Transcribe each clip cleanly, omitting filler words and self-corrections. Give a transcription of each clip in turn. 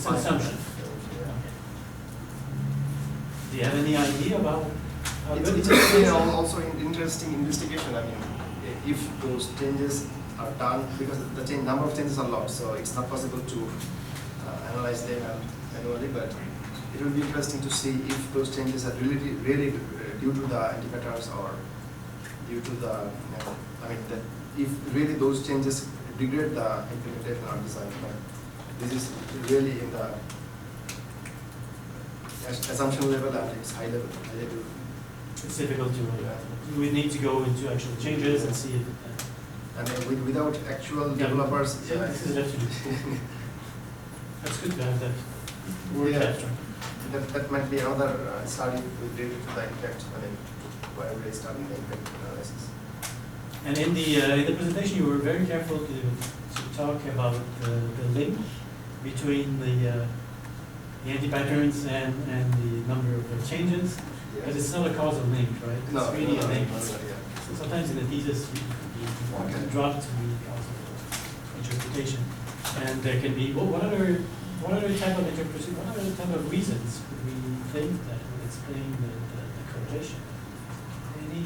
It's an assumption. Yeah. Okay. Do you have any idea about how good It's actually also an interesting investigation. I mean, if those changes are done, because the number of changes are lots, so it's not possible to analyze them manually, but it will be interesting to see if those changes are really due to the anti-patterns or due to the, I mean, that if really those changes degrade the implementation or design. This is really in the assumption level and it's high level. It's difficult to. We need to go into actual changes and see it. And without actual developers, That's good to have that word extra. That might be another study related to the impact. I mean, why are they studying the impact analysis? And in the presentation, you were very careful to talk about the link between the anti-patterns and the number of changes, because it's not a causal link, right? It's really a link. So sometimes in the thesis, you drop to the causal interpretation, and there can be what other type of interpretation, what other type of reasons would we think that would explain the correlation? Any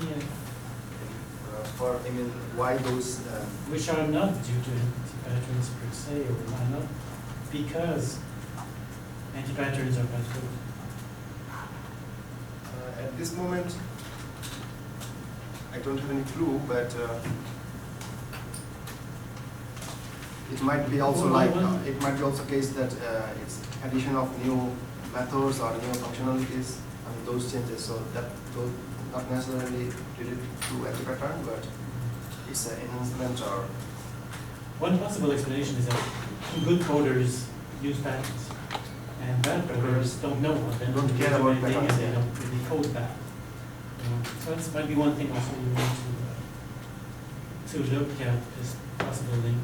why those which are not due to anti-patterns per se, or are not because anti-patterns are bad code? At this moment, I don't have any clue, but it might be also it might be also case that it's addition of new methods or new functionalities and those changes. So that those not necessarily related to anti-pattern, but it's an enhancement or. One possible explanation is that good coders use patterns, and bad coders don't know what they're don't care about doing, patterns, and they don't really code that. So that might be one thing also you want to look at this possible link.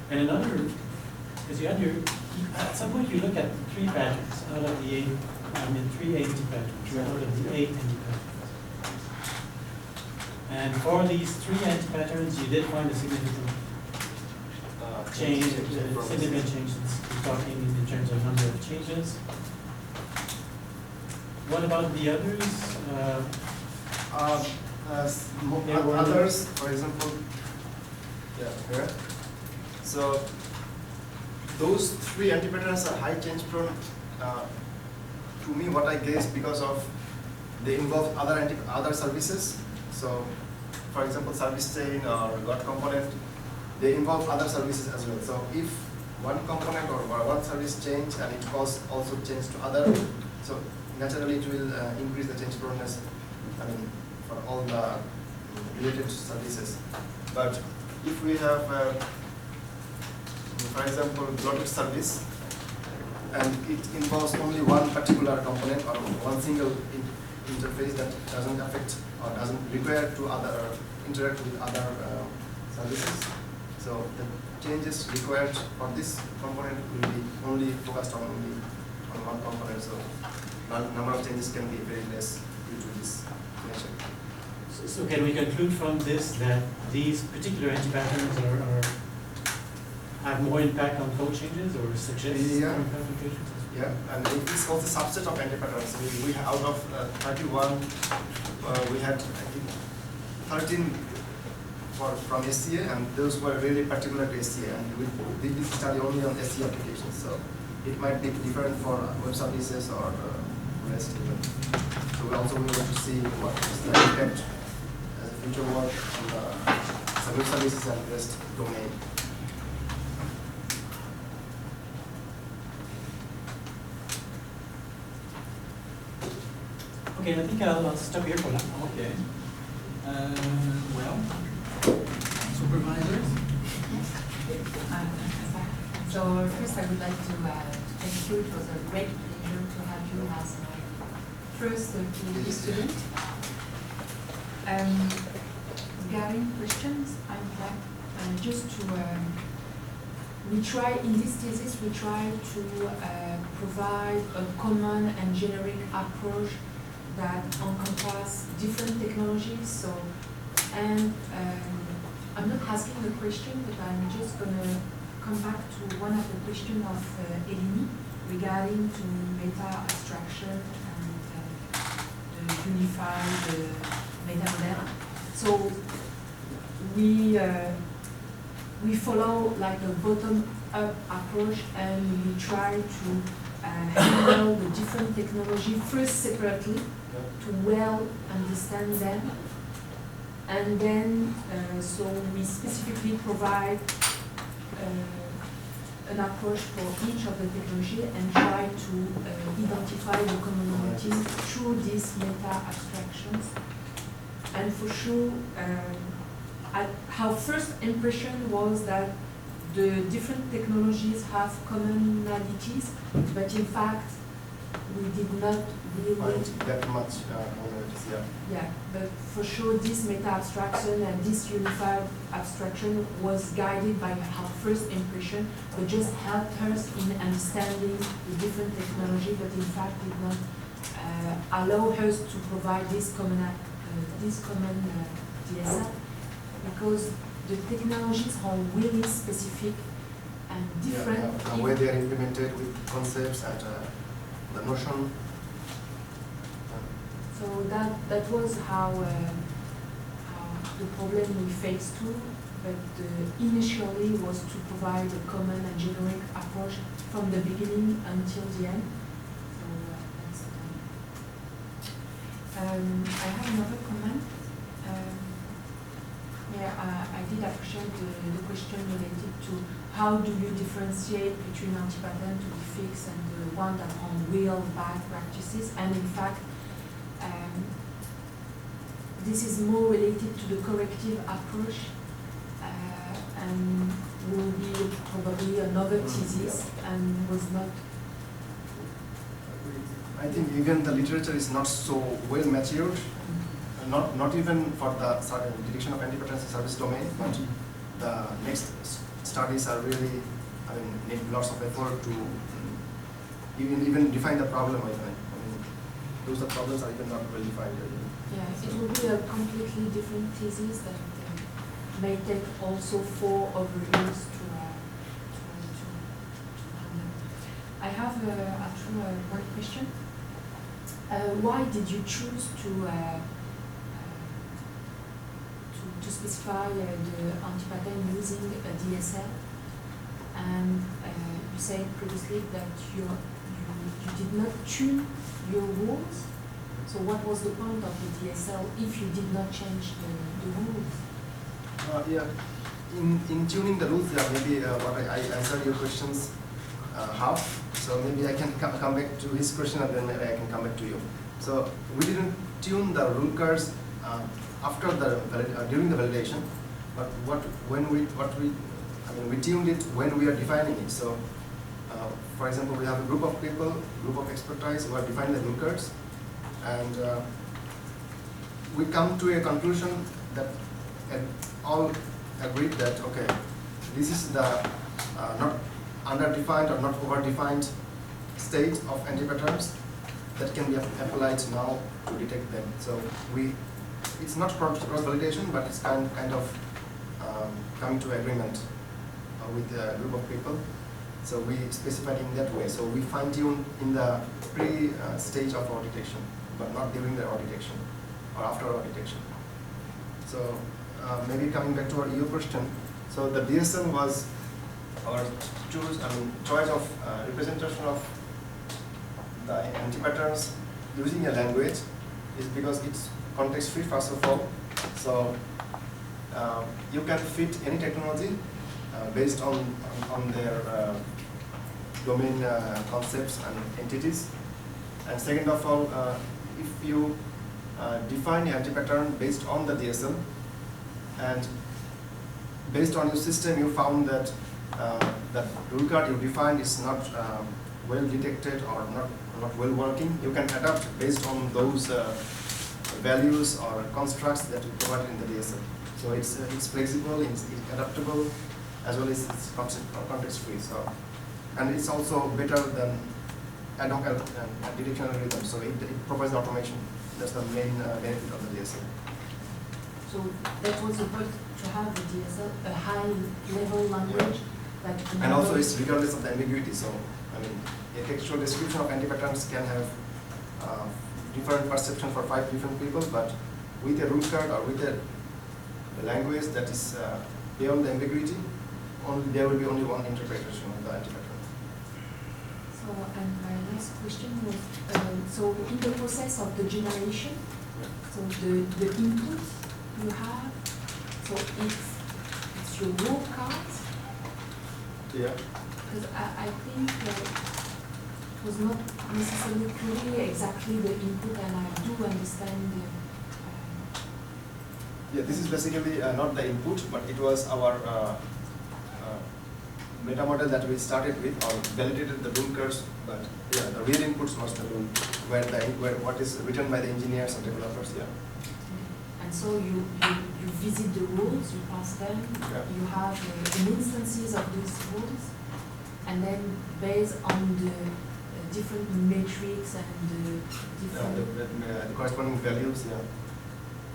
And another, because you had at some point you look at 3 patterns out of the 8, I mean 3 anti-patterns out of the 8 anti-patterns. And for these 3 anti-patterns, you did find a significant change, significant changes. We're talking in terms of number of changes. What about the others? Others, for example, here. So those 3 anti-patterns are high change prone. To me, what I guess because of they involve other services. So, for example, service chain or GOT component, they involve other services as well. So if one component or one service change and it causes also change to other, so naturally it will increase the change proneness. I mean, for all the related services. But if we have, for example, bloated service, and it involves only one particular component or one single interface that doesn't affect or doesn't require to interact with other services. So the changes required for this component will be only focused on one component. So number of changes can be very less due to this nature. So can we conclude from this that these particular anti-patterns have more impact on code changes or suggest current applications? Yeah, and it is also a subset of anti-patterns. We have out of 31, we had I think 13 from SCA, and those were really particular to SCA. And we did this study only on SCA applications, so it might be different for web services or REST even. So we also want to see what is the impact as a future work on the web services and REST domain. Okay, I think I'll stop here for now. Okay. Well, supervisors? So first I would like to thank you. It was a great pleasure to have you as my first PhD student. Regarding questions, I would like just to, in this thesis, we try to provide a common and generic approach that encompass different technologies. So, and I'm not asking the question, but I'm just going to come back to one of the questions of Eleni regarding to meta abstraction and the unified meta model. So we follow like a bottom-up approach, and we try to handle the different technology first separately to well understand them, and then so we specifically provide an approach for each of the technology and try to identify the commonalities through these meta abstractions. And for sure, our first impression was that the different technologies have commonalities, but in fact, we did not really Find that much commonalities, yeah. yeah, but for sure this meta-abstraction and this unified abstraction was guided by our first impression, but just helped us in understanding the different technology, but in fact did not allow us to provide this common DSL, because the technologies are really specific and different. Yeah, the way they are implemented with concepts and the notion. So that was how the problem we faced too, but initially was to provide a common and generic approach from the beginning until the end. So that's I have another comment. I did appreciate the question related to how do you differentiate between anti-patent to be fixed and the one that are real bad practices, and in fact this is more related to the corrective approach and will be probably another thesis and was not. I think even the literature is not so well matured, not even for the detection of anti-patent service domain, but the next studies are really, need lots of effort to even define the problem. Those problems are even not well defined. Yeah, it will be a completely different thesis that may take also 4 over years to handle. I have actually one question. Why did you choose to specify the anti-patent using a DSL? And you said previously that you did not tune your rules. So what was the point of the DSL if you did not change the rules? In tuning the rules, maybe what I answered your questions half. So maybe I can come back to his question and then maybe I can come back to you. So we didn't tune the rule cards after during the validation, but we tuned it when we are defining it. So for example, we have a group of people, group of expertise who are defining the rule cards, and we come to a conclusion that all agreed that okay, this is the not underdefined or not overdefined state of antipatterns that can be applied now to detect them. So it's not cross validation, but it's kind of coming to agreement with a group of people. So we specified in that way. So we fine-tune in the pre-stage of our detection, but not during the our detection or after our detection. So maybe coming back to your question. So the DSL was our choice of representation of the anti-patterns using a language is because it's context-free first of all. So you can fit any technology based on their domain concepts and entities. And second of all, if you define the anti-pattern based on the DSL, and based on your system you found that that rule card you defined is not well detected or not well working, you can adapt based on those values or constructs that you provided in the DSL. So it's flexible, it's adaptable, as well as it's context free. So, and it's also better than ad hoc detection algorithm. So it provides automation. That's the main benefit of the DSL. So that was the point, to have the DSL, a high level language But And also it's regardless of the ambiguity. So, I mean, a textual description of anti-patterns can have different perception for 5 different people, but with a rule card or with a language that is beyond the ambiguity, there will be only one interpretation of the anti-pattern. So, and my last question was, so in the process of the generation, so the input you have, so it's your raw cards, Yeah. because I think it was not necessarily clear exactly the input, and I do understand the, Yeah, this is basically not the input, but it was our meta model that we started with, or validated the rule curves. But yeah, the real inputs was the rule, where what is written by the engineers and developers. Yeah. and so you visit the rules, you pass them, Yeah. you have instances of these rules, and then based on the different metrics and the different The corresponding values. Yeah.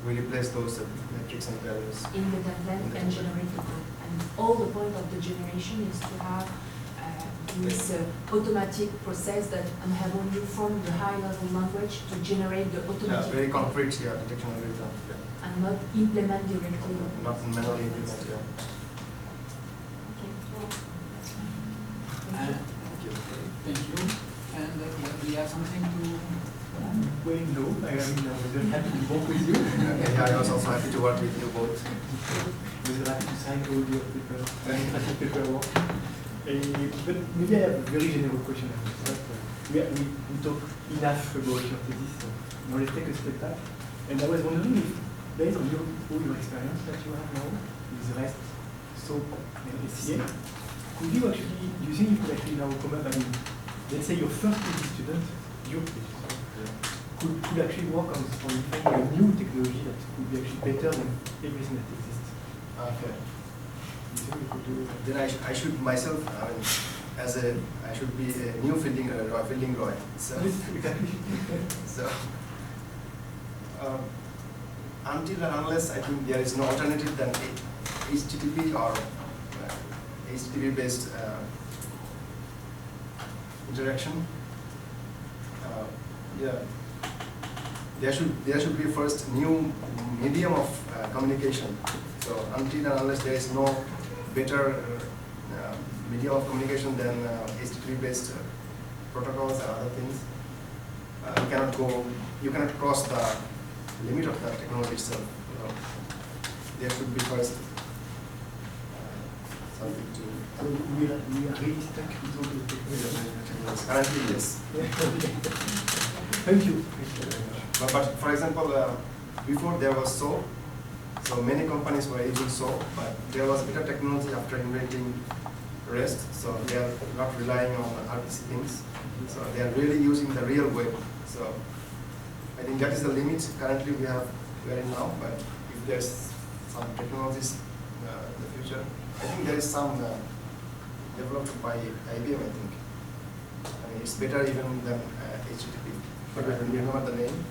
We replace those metrics and values. in the template and generate the code. And all the point of the generation is to have this automatic process that enable you from the high-level language to generate the Yeah, automatic very code concrete. Yeah, detection algorithm. Yeah. and not implement directly. Not manually implement. Yeah. Okay. And Thank you. thank you. And do you have something to? Well, no, I mean, I was very happy to work with you. Okay, I was also happy to work with you both. I was happy to sign all your paperwork. But maybe I have a very general question. We talk enough about your thesis, so now let's take a step back. And I was wondering if, based on all your experience that you have now, with the rest, SOAP and SCA, could you actually, do you think you could actually now come up, I mean, let's say your first PhD student, could actually work on finding a new technology that could be actually better than everything that exists? Okay. You think you could do it? Then I should myself, I mean, I should be a new fielding Roy. So, so until and unless I think there is no alternative than HTTP or HTTP based interaction. Yeah, there should be first new medium of communication. So until and unless there is no better medium of communication than HTTP-based protocols and other things, you cannot cross the limit of the technology itself. There should be first something to. So we are really stuck with all the technology. Currently, yes. Thank you. But for example, before there was SOAP, so many companies were using SOAP, but there was better technology after inventing REST, so they are not relying on RPC things. So they are really using the real web. So I think that is the limit currently we are in now, but if there's some technologies in the future, I think there is some developed by IBM, I think. I mean, it's better even than HTTP. But I don't remember the name.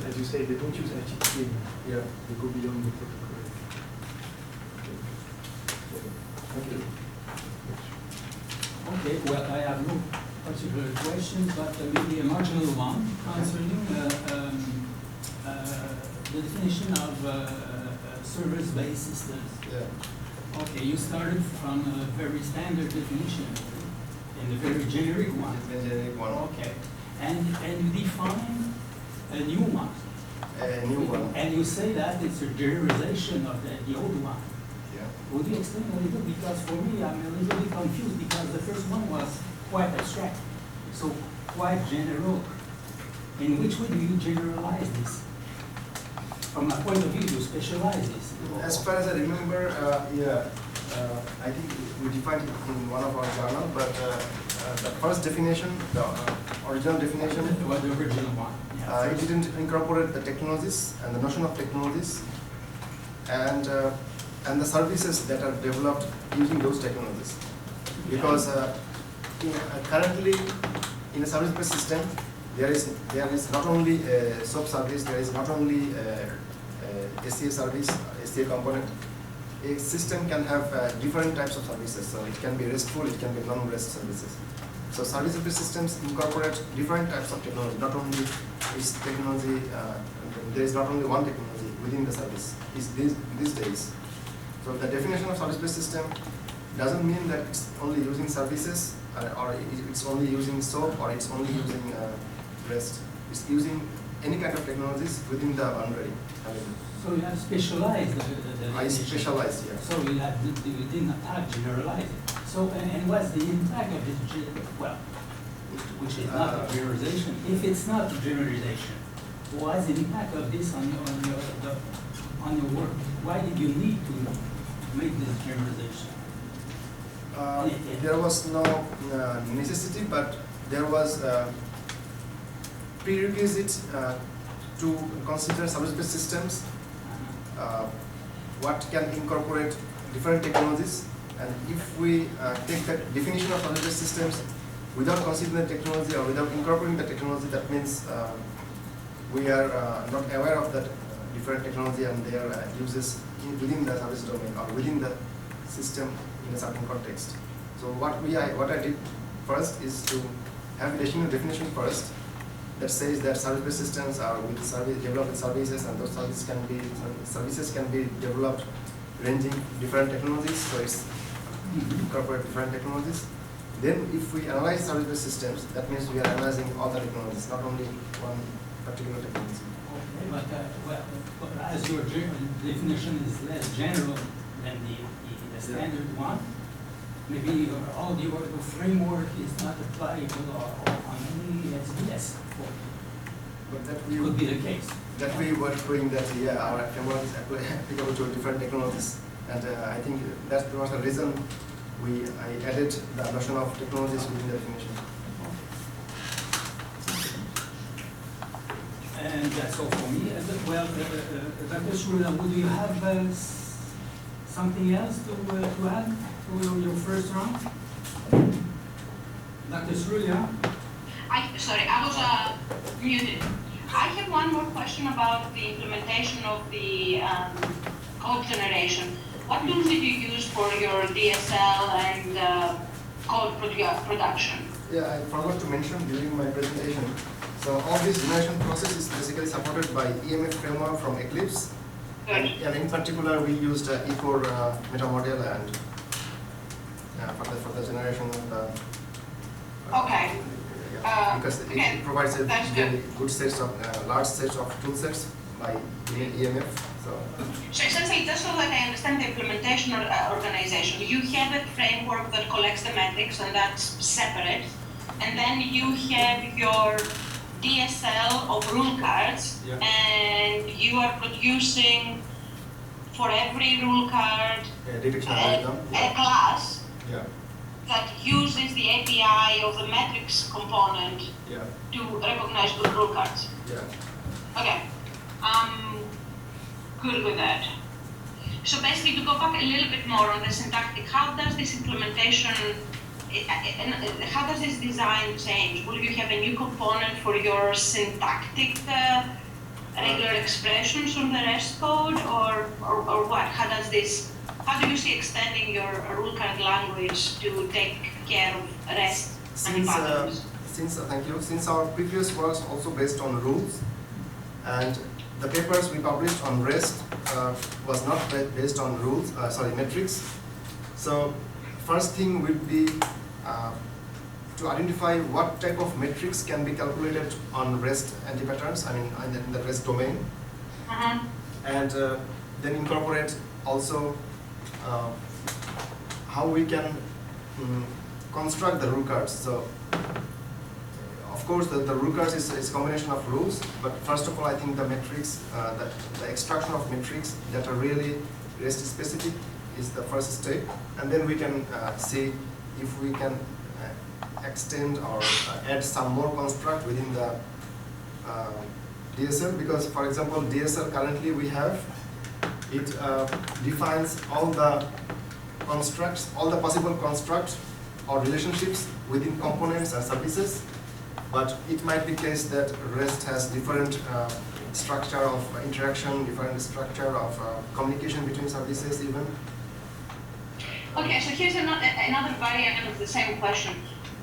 As you say, they don't use HTTP anymore. Yeah. They go beyond the protocol. Okay. Thank you. Okay, well, I have no particular questions, but maybe a marginal one concerning the definition of service-based systems. Yeah. Okay, you started from a very standard definition and a very generic one. The generic one. Okay, and you define a new one. A new one. And you say that it's a generalization of the old one. Yeah. Would you explain a little? Because for me, I'm a little bit confused because the first one was quite abstract, so quite general. In which way do you generalize this? From my point of view, you specialize this. As far as I remember, I think we defined it in one of our journals, but the first definition, the original definition, What the original one? Yeah, it first. didn't incorporate the technologies and the notion of technologies and the services that are developed using those technologies. Because currently in a service-based system, there is not only a SOAP service, there is not only a SCA service, SCA component. a system can have different types of services. So it can be RESTful, it can be non-REST services. So service-based systems incorporate different types of technology. Not only is technology, there is not only one technology within the service these days. So the definition of service-based system doesn't mean that it's only using services or it's only using SOAP or it's only using REST. It's using any kind of technologies within the boundary. So you have specialized the I definition. specialize, yeah. So you did not have generalized it. So, and what's the impact of this, well, which is not a generalization. If it's not a generalization, what's the impact of this on your work? Why did you need to make this generalization? There was no necessity, but there was prerequisite to consider service-based systems, what can incorporate different technologies. And if we take that definition of service-based systems without considering the technology or without incorporating the technology, that means we are not aware of that different technology and their uses within the service domain or within the system in a certain context. So what I did first is to have a definition first that says that service-based systems are developed with services, and those services can be developed ranging different technologies. So it's incorporate different technologies. Then if we analyze service-based systems, that means we are analyzing all the technologies, not only one particular technology. Okay, but as your definition is less general than the standard one, maybe all the framework is not applicable on any SBS. But that Could be the case. That we were showing that our framework is applicable to different technologies, and I think that was the reason I added the notion of technologies within the definition. And that's all for me. Well, Dr. Srula, would you have something else to add to your first round? Dr. Srula? Sorry, I was muted. I have one more question about the implementation of the code generation. What tools did you use for your DSL and code production? Yeah, I forgot to mention during my presentation. So all this generation process is basically supported by EMF framework from Eclipse. Good. And in particular, we used E4 meta model and for the generation of the. Okay. Because okay. it provides a That's very good sets of large sets of tool sets by EMF. So essentially, just so that I understand the implementation organization, you have a framework that collects the metrics, and that's separate. And then you have your DSL of rule cards, Yeah. and you are producing for every rule card detection algorithm. a class Yeah. that uses the API of the metrics component Yeah. to recognize good rule cards. Yeah. Okay, I'm good with that. So basically, to go back a little bit more on the syntactic, how does this implementation, how does this design change? Will you have a new component for your syntactic regular expressions on the REST code, or what? How do you see extending your rule card language to take care of REST and patterns? Thank you. Since our previous works also based on rules, and the papers we published on REST was not based on rules, metrics. So first thing would be to identify what type of metrics can be calculated on REST anti-patterns, in the REST domain, and then incorporate also how we can construct the rule cards. So of course the rule cards is a combination of rules, but first of all I think the metrics, the extraction of metrics that are really REST specific is the first step, and then we can see if we can extend or add some more construct within the DSL, because for example DSL currently we have, it defines all the constructs, all the possible constructs or relationships within components and services, but it might be the case that REST has different structure of interaction, different structure of communication between services even. Okay, so here's another variant of the same question.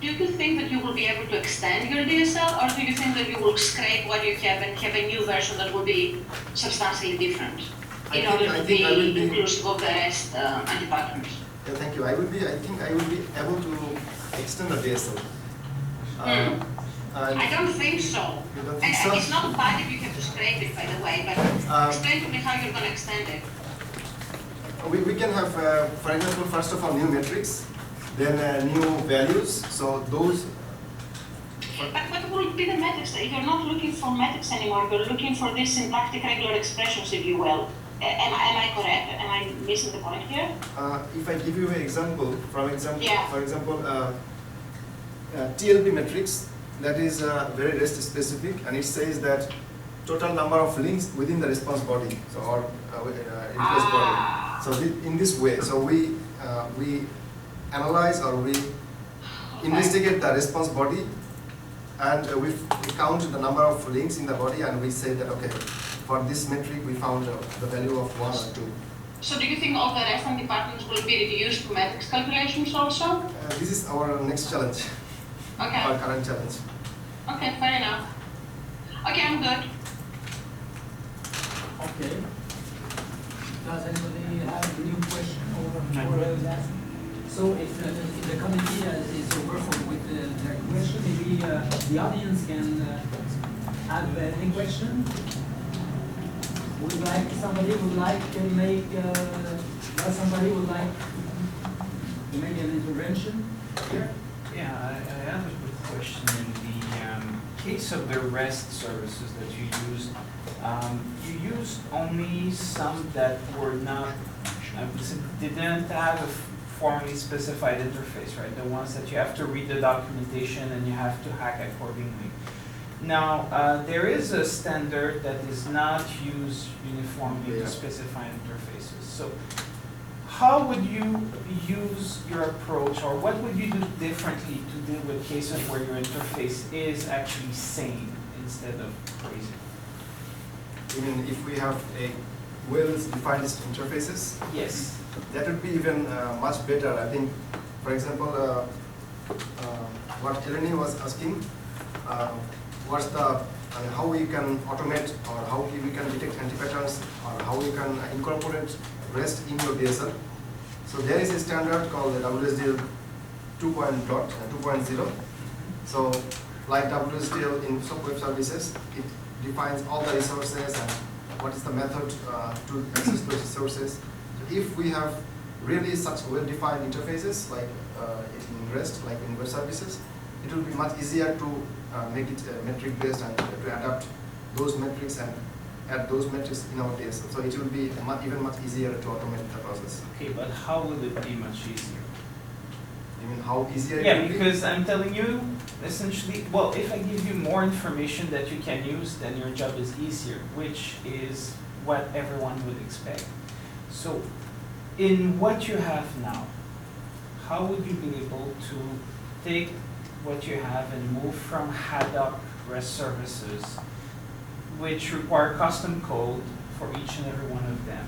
Do you think that you will be able to extend your DSL, or do you think that you will scrape what you have and have a new version that will be substantially different in order to be inclusive of the rest anti-patterns? Yeah, thank you. I think I will be able to extend the DSL. I don't think so. You don't think so? It's not bad if you have to scrape it, by the way, but explain to me how you're going to extend it. We can have, for example, first of all, new metrics, then new values. So those. But what will be the metrics? You're not looking for metrics anymore. You're looking for these syntactic regular expressions, if you will. Am I correct? Am I missing the point here? If I give you an example, Yeah. for example, TLP metrics, that is very REST specific, and it says that total number of links within the response body, so or request body. So in this way, so we analyze or we investigate the response body, and we count the number of links in the body, and we say that okay, for this metric we found the value of 1 or 2. So do you think all the rest anti-patterns will be reduced to metrics calculations also? This is our next challenge, Okay. our current challenge. Okay, fair enough. Okay, I'm good. Okay. Does anybody have a new question or that? So if the committee is over with their question, maybe the audience can have any question? Somebody would like to make an intervention here? Yeah, I have a quick question. In the case of the REST services that you used, you used only some that were not, didn't have a formally specified interface, right? The ones that you have to read the documentation and you have to hack accordingly. Now, there is a standard that is not used uniformly to specify interfaces. So how would you use your approach, or what would you do differently to deal with cases where your interface is actually sane instead of crazy? Even if we have a well-defined interfaces, Yes. that would be even much better. I think, for example, what Eleni was asking, what's the how we can automate, or how we can detect anti-patterns, or how we can incorporate REST in your DSL. So there is a standard called the WSDL 2.0. So like WSDL in some web services, it defines all the resources and what is the method to access those resources. So if we have really such well-defined interfaces like in REST, like in web services, it will be much easier to make it metric-based and to adapt those metrics and add those metrics in our DSL. So it will be even much easier to automate the process. Okay, but how will it be much easier? You mean how easier it Yeah, will be? because I'm telling you, essentially, well, if I give you more information that you can use, then your job is easier, which is what everyone would expect. So, in what you have now, how would you be able to take what you have and move from ad hoc REST services, which require custom code for each and every one of them,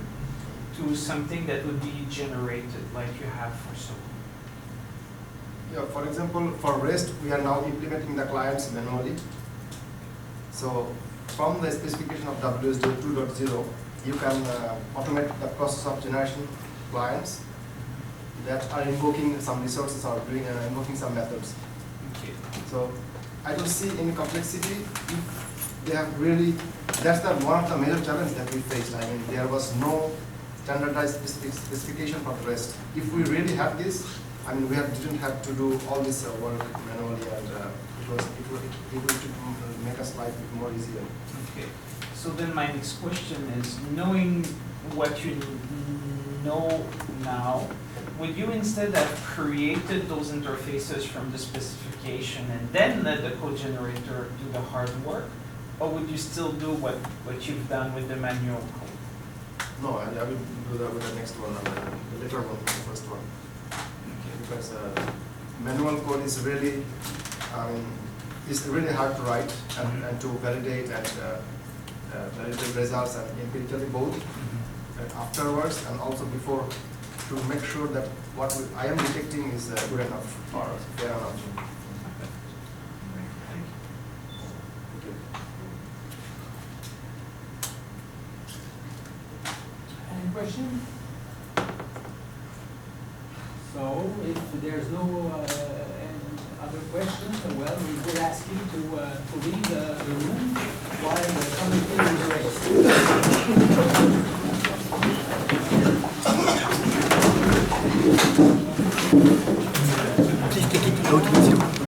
to something that would be generated like you have for SOAP? Yeah, for example, for REST, we are now implementing the clients manually. So from the specification of WSDL 2.0, you can automate the process of generation clients that are invoking some resources or doing invoking some methods. Okay. So I don't see any complexity if they have really, that's one of the major challenges that we faced. I mean, there was no standardized specification for REST. If we really had this, I mean, we didn't have to do all this work manually, and it would make us life more easier. Okay. So then my next question is, knowing what you know now, would you instead have created those interfaces from the specification and then let the code generator do the hard work? Or would you still do what you've done with the manual code? No, I will do that with the next one, the later one, the first one. Because manual code is really, it's really hard to write and to validate and validate results and empirically both. And afterwards and also before to make sure that what I am detecting is good enough or fair enough. Any question? So if there's no any other questions, well, we would ask you to leave the room while the committee is raised.